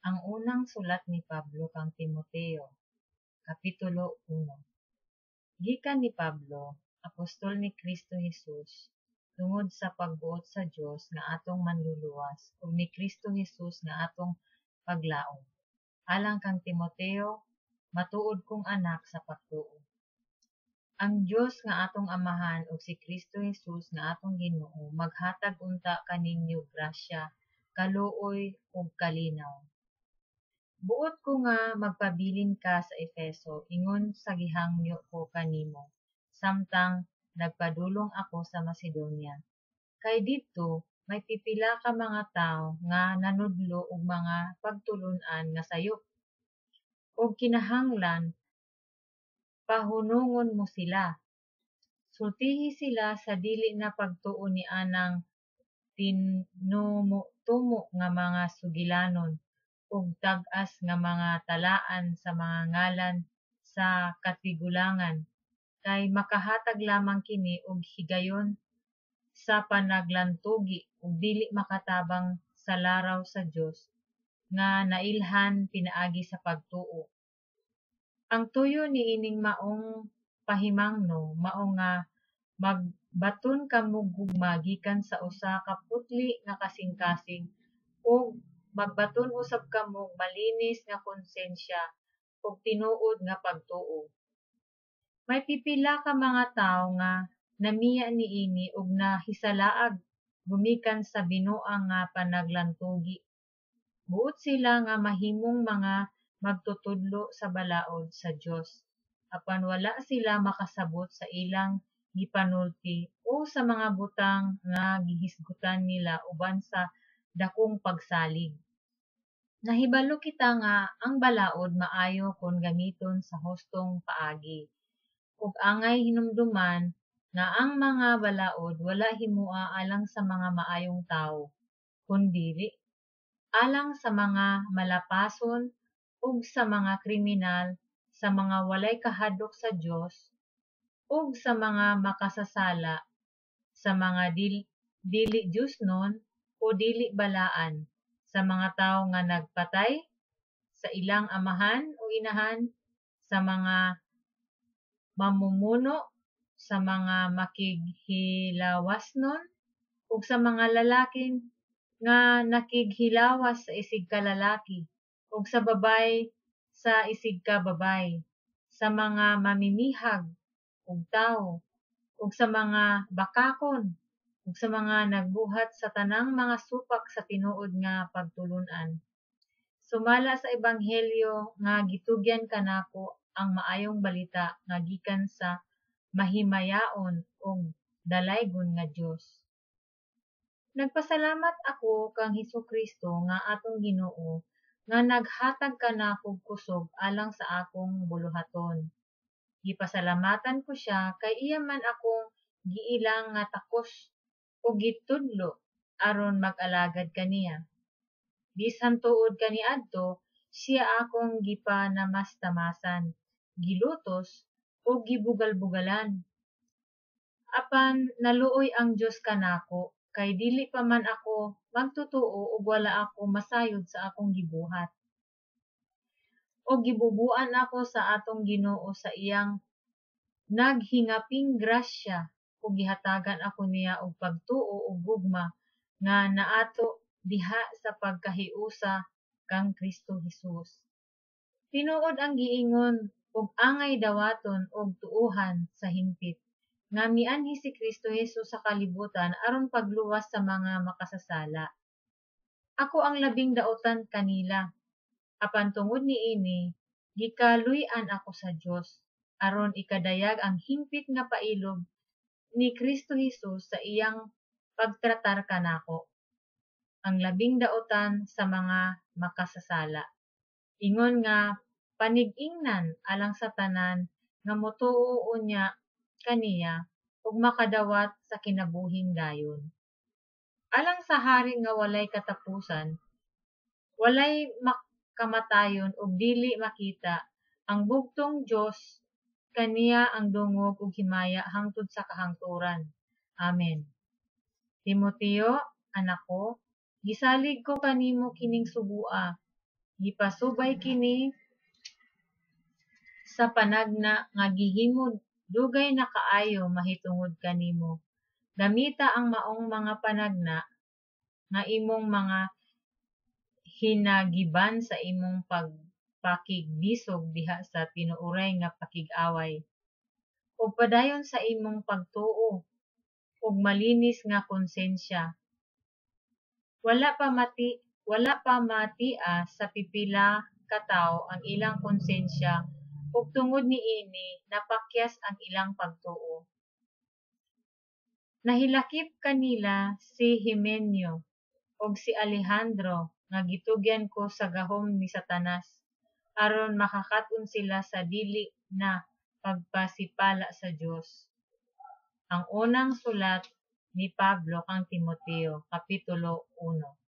Ang unang sulat ni Pablo kang Timoteo, Kapitulo 1. Gikan ni Pablo, apostol ni Kristo Jesus, tungod sa pagbuot sa Dios nga atong manluluwas ug ni Kristo Jesus nga atong paglaom. Alang kang Timoteo, matuod kong anak sa pagtuo. Ang Dios nga atong Amahan ug si Kristo Jesus nga atong Ginoo maghatag unta kaninyo grasya, kaluoy ug kalinaw. Buot ko nga magpabilin ka sa Efeso ingon sa gihangyo ko kanimo, samtang nagpadulong ako sa Macedonia. Kay didto may pipila ka mga tawo nga nanudlo og mga pagtulon-an nga sayop. Og kinahanglan pahunungon mo sila. Sultihi sila sa dili na pagtuo ni anang tinumutumo nga mga sugilanon ug tag-as nga mga talaan sa mga ngalan sa katigulangan, kay makahatag lamang kini og higayon sa panaglantugi ug dili makatabang sa laraw sa Dios nga nailhan pinaagi sa pagtuo. Ang tuyo niining maong pahimangno mao nga magbaton kamo gugma gikan sa usa ka putli nga kasing-kasing ug magbaton usab kamo malinis nga konsensya ug tinuod nga pagtuo. May pipila ka mga tawo nga namiya niini ug nahisalaag gumikan sa binuang nga panaglantugi. Buot sila nga mahimong mga magtutudlo sa balaod sa Dios, apan wala sila makasabot sa ilang gipanulti o sa mga butang nga gihisgutan nila uban sa dakong pagsalig. Nahibalo kita nga ang balaod maayo kung gamiton sa hustong paagi, ug angay hinumduman nga ang mga balaod wala himua alang sa mga maayong tawo, kundi alang sa mga malapason ug sa mga kriminal, sa mga walay kahadlok sa Dios, ug sa mga makasasala, sa mga dili Diosnon o dili balaan, sa mga tawo nga nagpatay, sa ilang amahan o inahan, sa mga mamumuno, sa mga makighilawasnon, ug sa mga lalaki nga nakighilawas sa isig ka lalaki, ug sa babay sa isig ka babay, sa mga mamimihag ug tawo, ug sa mga bakakon, ug sa mga nagbuhat sa tanang mga supak sa tinuod nga pagtulon-an. Sumala sa ebanghelyo nga gitugyan kanako ang maayong balita nga gikan sa mahimayaon ug dalaygon nga Dios. Nagpasalamat ako kang Hesukristo nga atong Ginoo nga naghatag kanako kusog alang sa akong buluhaton. Gipasalamatan ko siya kay iya man akong giilang nga takos ug gitudlo aron mag-alagad kaniya. Bisan tuod kaniadto, siya akong gipanamastamasan, gilutos ug gibugal-bugalan. Apan naluoy ang Dios kanako kay dili pa man ako magtutuo ug wala ako masayod sa akong gibuhat. O gibubuan ako sa atong Ginoo sa iyang naghingaping grasya ug gihatagan ako niya og pagtuo ug gugma nga naato diha sa pagkahiusa kang Kristo Jesus. Tinuod ang giingon ug angay dawaton og tuohan sa hingpit nga mianhi si Kristo Jesus sa kalibutan aron pagluwas sa mga makasasala. Ako ang labing daotan kanila, apan tungod niini gikaluy-an ako sa Dios aron ikadayag ang hingpit nga pailog ni Kristo Jesus sa iyang pagtratar kanako, ang labing daotan sa mga makasasala. Ingon nga panig-ingnan alang sa tanan nga motuo unya kaniya ug makadawat sa kinabuhing dayon. Alang sa hari nga walay katapusan, walay kamatayon ug dili makita, ang bugtong Dios kaniya ang dungog ug himaya hangtod sa kahangturan. Amen. Timoteo, anak ko, gisalig ko kanimo kining subua. Gipasubay kini sa panagna nga gihimo dugay na kaayo mahitungod kanimo. Gamita ang maong mga panagna nga imong mga hinagiban sa imong pagpakigbisog diha sa tinuoray nga pakig-away. Ug padayon sa imong pagtuo ug malinis nga konsensya. Wala pa matia sa pipila ka tawo ang ilang konsensya ug tungod niini napakyas ang ilang pagtuo. Nahilakip kanila si Himeneo ug si Alejandro nga gitugyan ko sa gahom ni Satanas aron makakaton sila sa dili na pagpasipala sa Dios. Ang unang sulat ni Pablo kang Timoteo, Kapitulo 1.